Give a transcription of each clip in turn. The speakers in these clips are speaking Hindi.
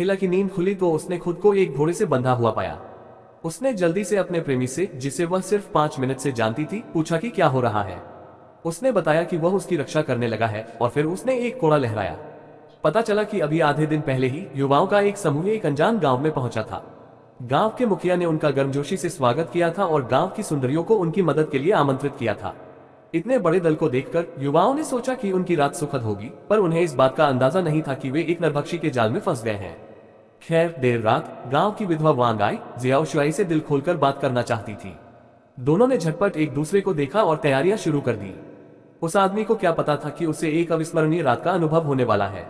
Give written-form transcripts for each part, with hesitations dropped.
महिला की नींद खुली तो उसने खुद को एक घोड़े से बंधा हुआ पाया। उसने जल्दी से अपने प्रेमी से, जिसे वह सिर्फ 5 मिनट से जानती थी, पूछा कि क्या हो रहा है। उसने बताया कि वह उसकी रक्षा करने लगा है और फिर उसने एक कोड़ा लहराया। पता चला कि अभी आधे दिन पहले ही युवाओं का एक समूह एक अनजान गांव में पहुंचा था। गांव के मुखिया ने उनका गर्मजोशी से स्वागत किया था और गांव की सुंदरियों को उनकी मदद के लिए आमंत्रित किया था। इतने बड़े दल को देखकर युवाओं ने सोचा कि उनकी रात सुखद होगी, पर उन्हें इस बात का अंदाजा नहीं था कि वे एक नरभक्षी के जाल में फंस गए हैं। खैर, देर रात गांव की विधवा वांग आई जिया शुआई से दिल खोलकर बात करना चाहती थी। दोनों ने झटपट एक दूसरे को देखा और तैयारियां शुरू कर दी। उस आदमी को क्या पता था कि उसे एक अविस्मरणीय रात का अनुभव होने वाला है।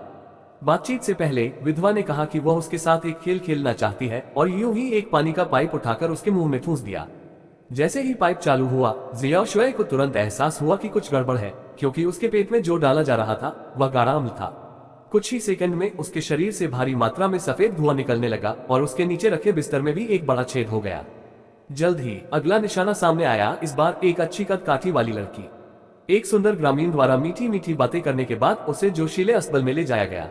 बातचीत से पहले विधवा ने कहा कि वह उसके साथ एक खेल खेलना चाहती है और यूं ही एक पानी का पाइप उठाकर उसके मुंह में ठूंस दिया। जैसे ही पाइप चालू हुआ, जिया शुआई को तुरंत एहसास हुआ कि कुछ गड़बड़ है, क्योंकि उसके पेट में जो डाला जा रहा था वह गाढ़ा अम्ल था। कुछ ही सेकंड में उसके शरीर से भारी मात्रा में सफेद धुआं निकलने लगा और उसके नीचे रखे बिस्तर में भी एक बड़ा छेद हो गया। जल्द ही अगला निशाना सामने आया, इस बार एक अच्छी कद काठी वाली लड़की। एक सुंदर ग्रामीण द्वारा मीठी मीठी बातें करने के बाद उसे जोशीले अस्पताल में ले जाया गया।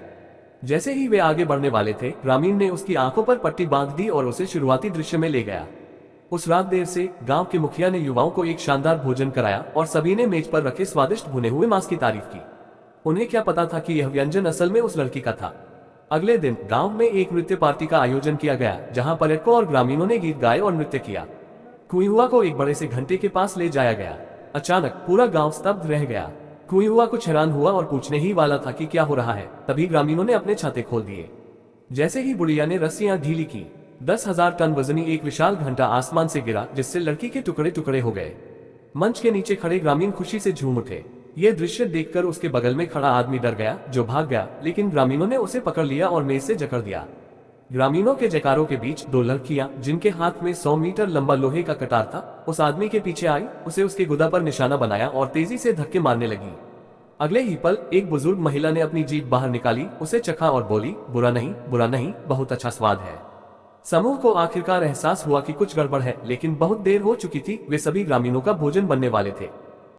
जैसे ही वे आगे बढ़ने वाले थे, ग्रामीण ने उसकी आंखों पर पट्टी बांध दी और उसे शुरुआती दृश्य में ले गया। उस रात देर से गांव के मुखिया ने युवाओं को एक शानदार भोजन कराया और सभी ने मेज पर रखे स्वादिष्ट भुने हुए मांस की तारीफ की। उन्हें क्या पता था कि यह व्यंजन असल में उस लड़की का था। अगले दिन गांव में एक नृत्य पार्टी का आयोजन किया गया, जहां पर्यटकों और ग्रामीणों ने गीत गाए और नृत्य किया। कुइहुआ को एक बड़े से घंटे के पास ले जाया गया। अचानक पूरा गांव स्तब्ध रह गया। कुइहुआ कुछ हैरान हुआ और पूछने ही वाला था कि क्या हो रहा है, तभी ग्रामीणों ने अपने छाते खोल दिए। जैसे ही बुढ़िया ने रस्सियां ढीली की, 10,000 टन वजनी एक विशाल घंटा आसमान से गिरा, जिससे लड़की के टुकड़े टुकड़े हो गए। मंच के नीचे खड़े ग्रामीण खुशी से झूम उठे। यह दृश्य देखकर उसके बगल में खड़ा आदमी डर गया, जो भाग गया, लेकिन ग्रामीणों ने उसे पकड़ लिया और मेज से जकड़ दिया। ग्रामीणों के जयकारों के बीच 2 लड़कियां, जिनके हाथ में 100 मीटर लंबा लोहे का कटार था, उस आदमी के पीछे आई, उसे उसके गुदा पर निशाना बनाया और तेजी से धक्के मारने लगी। अगले ही पल एक बुजुर्ग महिला ने अपनी जीभ बाहर निकाली, उसे चखा और बोली, बुरा नहीं, बहुत अच्छा स्वाद है। समूह को आखिरकार एहसास हुआ कि कुछ गड़बड़ है, लेकिन बहुत देर हो चुकी थी। वे सभी ग्रामीणों का भोजन बनने वाले थे।